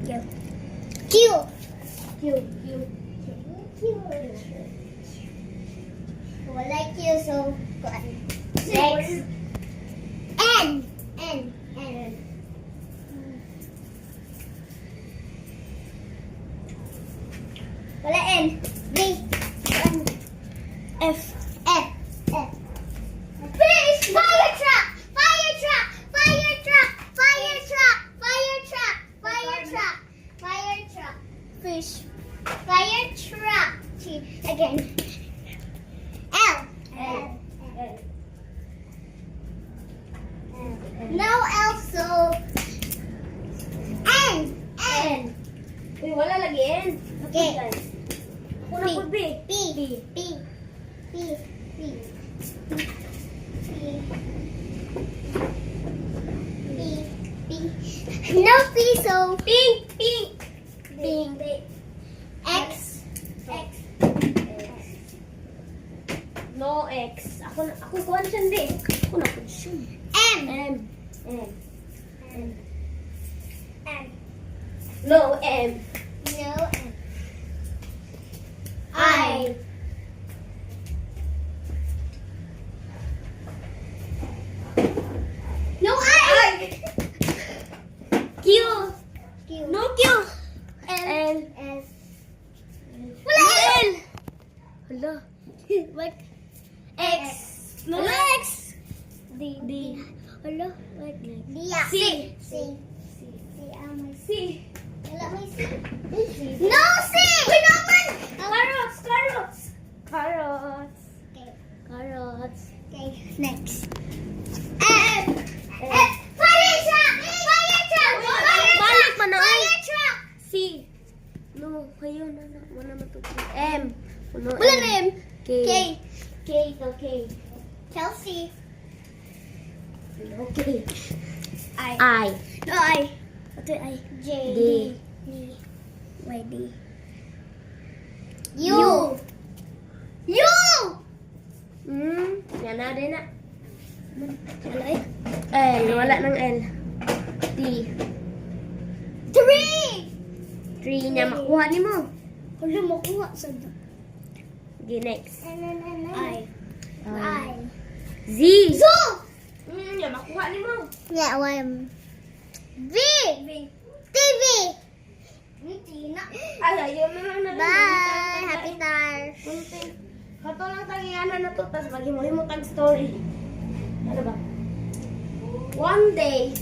Q. Wala Q, so next. N. Wala N. V. F. Fish! Fire truck! Fish. Fire truck. Again. L. No L, so N. Uy, wala lagi N. Okay. Ako na po, B. P. No P, so Pink. pink. X. No X. Ako kuha na siya, hindi. Ako na po siya. M. No M. No M. I. No I. Q. No Q. L. S. Wala L. Hala. Like X. No X. D. Hala. Like D. C. C. C. Wala may C. No C. Pinaman. Carrots. Okay. Carrots. Okay. Next. F. Fire truck. Balik pa na. Fire truck. C. No, kayo na. Wala matutunan. M. No, Wala na M. K. K. Chelsea. Okay. I. No I. What I? J. D. Why D? U. Yan na din na. Wala eh. L. Wala ng L. T. 3. 3 niya makuha ni mo. Wala makuha sa Okay, next. I. Z. Zo. Yan makuha ni mo. Yeah, V. TV. Ay, ayaw na lang na. Bye. Happy stars. Kato lang tangiyanan na to. Tapos maghimo-himo tag story. Ano ba? One day,